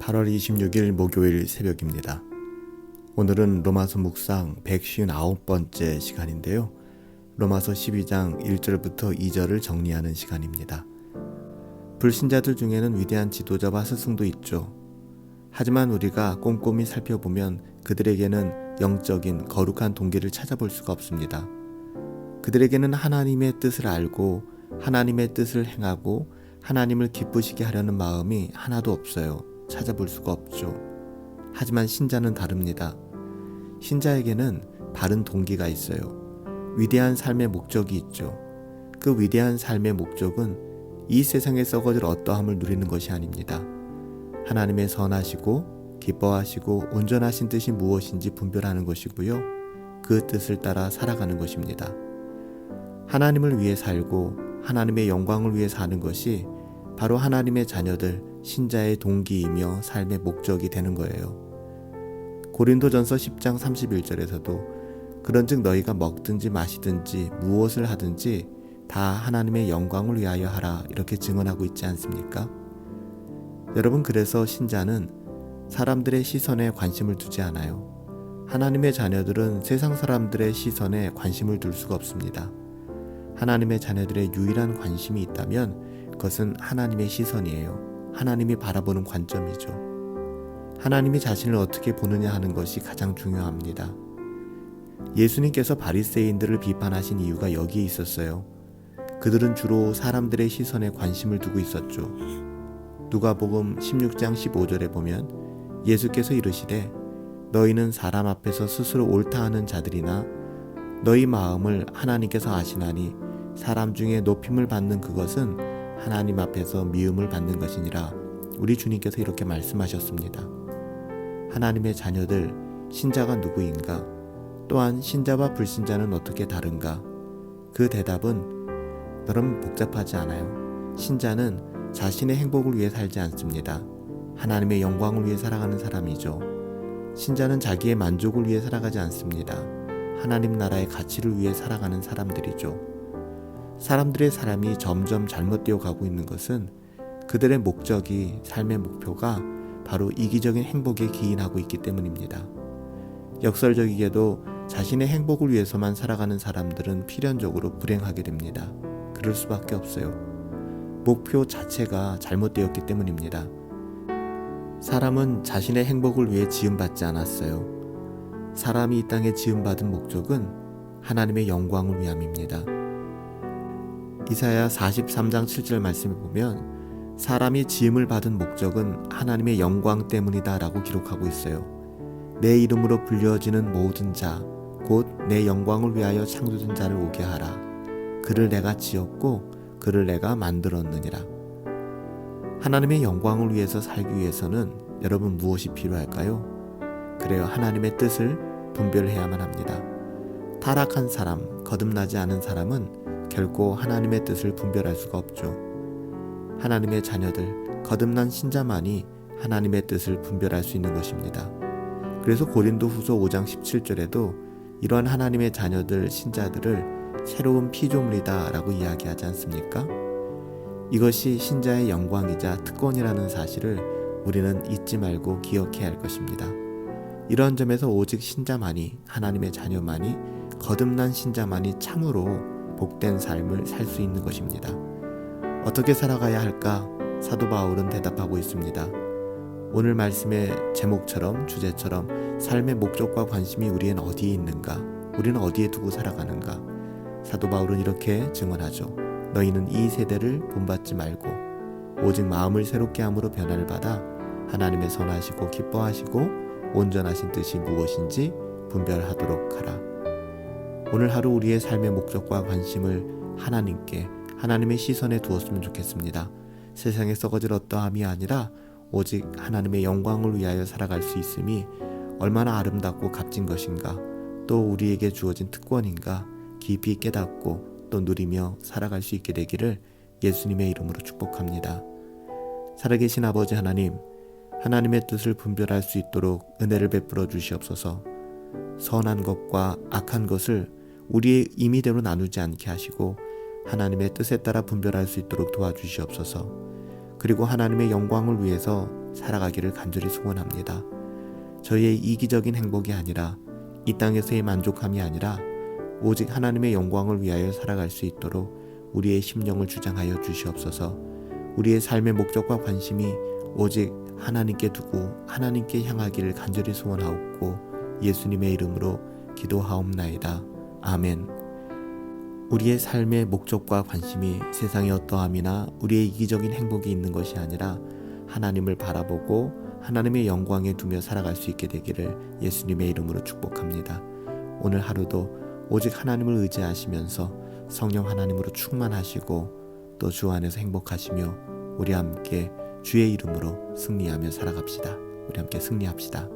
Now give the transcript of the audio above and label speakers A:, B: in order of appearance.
A: 8월 26일 목요일 새벽입니다. 오늘은 로마서 묵상 159번째 시간인데요. 로마서 12장 1절부터 2절을 정리하는 시간입니다. 불신자들 중에는 위대한 지도자와 스승도 있죠. 하지만 우리가 꼼꼼히 살펴보면 그들에게는 영적인 거룩한 동기를 찾아볼 수가 없습니다. 그들에게는 하나님의 뜻을 알고 하나님의 뜻을 행하고 하나님을 기쁘시게 하려는 마음이 하나도 없어요. 찾아볼 수가 없죠. 하지만 신자는 다릅니다. 신자에게는 바른 동기가 있어요. 위대한 삶의 목적이 있죠. 그 위대한 삶의 목적은 이 세상에 썩어질 어떠함을 누리는 것이 아닙니다. 하나님의 선하시고 기뻐하시고 온전하신 뜻이 무엇인지 분별하는 것이고요. 그 뜻을 따라 살아가는 것입니다. 하나님을 위해 살고 하나님의 영광을 위해 사는 것이 바로 하나님의 자녀들, 신자의 동기이며 삶의 목적이 되는 거예요. 고린도전서 10장 31절에서도 그런즉 너희가 먹든지 마시든지 무엇을 하든지 다 하나님의 영광을 위하여 하라 이렇게 증언하고 있지 않습니까? 여러분, 그래서 신자는 사람들의 시선에 관심을 두지 않아요. 하나님의 자녀들은 세상 사람들의 시선에 관심을 둘 수가 없습니다. 하나님의 자녀들의 유일한 관심이 있다면 그것은 하나님의 시선이에요. 하나님이 바라보는 관점이죠. 하나님이 자신을 어떻게 보느냐 하는 것이 가장 중요합니다. 예수님께서 바리새인들을 비판하신 이유가 여기에 있었어요. 그들은 주로 사람들의 시선에 관심을 두고 있었죠. 누가복음 16장 15절에 보면 예수께서 이르시되 너희는 사람 앞에서 스스로 옳다 하는 자들이나 너희 마음을 하나님께서 아시나니 사람 중에 높임을 받는 그것은 하나님 앞에서 미움을 받는 것이니라. 우리 주님께서 이렇게 말씀하셨습니다. 하나님의 자녀들, 신자가 누구인가? 또한 신자와 불신자는 어떻게 다른가? 그 대답은 너무 복잡하지 않아요. 신자는 자신의 행복을 위해 살지 않습니다. 하나님의 영광을 위해 살아가는 사람이죠. 신자는 자기의 만족을 위해 살아가지 않습니다. 하나님 나라의 가치를 위해 살아가는 사람들이죠. 사람들의 삶이 점점 잘못되어 가고 있는 것은 그들의 목적이, 삶의 목표가 바로 이기적인 행복에 기인하고 있기 때문입니다. 역설적이게도 자신의 행복을 위해서만 살아가는 사람들은 필연적으로 불행하게 됩니다. 그럴 수밖에 없어요. 목표 자체가 잘못되었기 때문입니다. 사람은 자신의 행복을 위해 지음받지 않았어요. 사람이 이 땅에 지음받은 목적은 하나님의 영광을 위함입니다. 이사야 43장 7절 말씀에 보면 사람이 지음을 받은 목적은 하나님의 영광 때문이다 라고 기록하고 있어요. 내 이름으로 불려지는 모든 자, 곧 내 영광을 위하여 창조된 자를 오게 하라. 그를 내가 지었고 그를 내가 만들었느니라. 하나님의 영광을 위해서 살기 위해서는 여러분 무엇이 필요할까요? 그래요, 하나님의 뜻을 분별해야만 합니다. 타락한 사람, 거듭나지 않은 사람은 결코 하나님의 뜻을 분별할 수가 없죠. 하나님의 자녀들, 거듭난 신자만이 하나님의 뜻을 분별할 수 있는 것입니다. 그래서 고린도후서 5장 17절에도 이러한 하나님의 자녀들, 신자들을 새로운 피조물이다 라고 이야기하지 않습니까? 이것이 신자의 영광이자 특권이라는 사실을 우리는 잊지 말고 기억해야 할 것입니다. 이런 점에서 오직 신자만이, 하나님의 자녀만이, 거듭난 신자만이 참으로 복된 삶을 살 수 있는 것입니다. 어떻게 살아가야 할까? 사도 바울은 대답하고 있습니다. 오늘 말씀의 제목처럼, 주제처럼 삶의 목적과 관심이 우리엔 어디에 있는가? 우리는 어디에 두고 살아가는가? 사도 바울은 이렇게 증언하죠. 너희는 이 세대를 본받지 말고 오직 마음을 새롭게 함으로 변화를 받아 하나님의 선하시고 기뻐하시고 온전하신 뜻이 무엇인지 분별하도록 하라. 오늘 하루 우리의 삶의 목적과 관심을 하나님께, 하나님의 시선에 두었으면 좋겠습니다. 세상에 썩어질 어떠함이 아니라 오직 하나님의 영광을 위하여 살아갈 수 있음이 얼마나 아름답고 값진 것인가, 또 우리에게 주어진 특권인가 깊이 깨닫고 또 누리며 살아갈 수 있게 되기를 예수님의 이름으로 축복합니다. 살아계신 아버지 하나님, 하나님의 뜻을 분별할 수 있도록 은혜를 베풀어 주시옵소서. 선한 것과 악한 것을 우리의 임의대로 나누지 않게 하시고 하나님의 뜻에 따라 분별할 수 있도록 도와주시옵소서. 그리고 하나님의 영광을 위해서 살아가기를 간절히 소원합니다. 저희의 이기적인 행복이 아니라 이 땅에서의 만족함이 아니라 오직 하나님의 영광을 위하여 살아갈 수 있도록 우리의 심령을 주장하여 주시옵소서. 우리의 삶의 목적과 관심이 오직 하나님께 두고 하나님께 향하기를 간절히 소원하옵고 예수님의 이름으로 기도하옵나이다. 아멘. 우리의 삶의 목적과 관심이 세상의 어떠함이나 우리의 이기적인 행복이 있는 것이 아니라 하나님을 바라보고 하나님의 영광에 두며 살아갈 수 있게 되기를 예수님의 이름으로 축복합니다. 오늘 하루도 오직 하나님을 의지하시면서 성령 하나님으로 충만하시고 또 주 안에서 행복하시며 우리 함께 주의 이름으로 승리하며 살아갑시다. 우리 함께 승리합시다.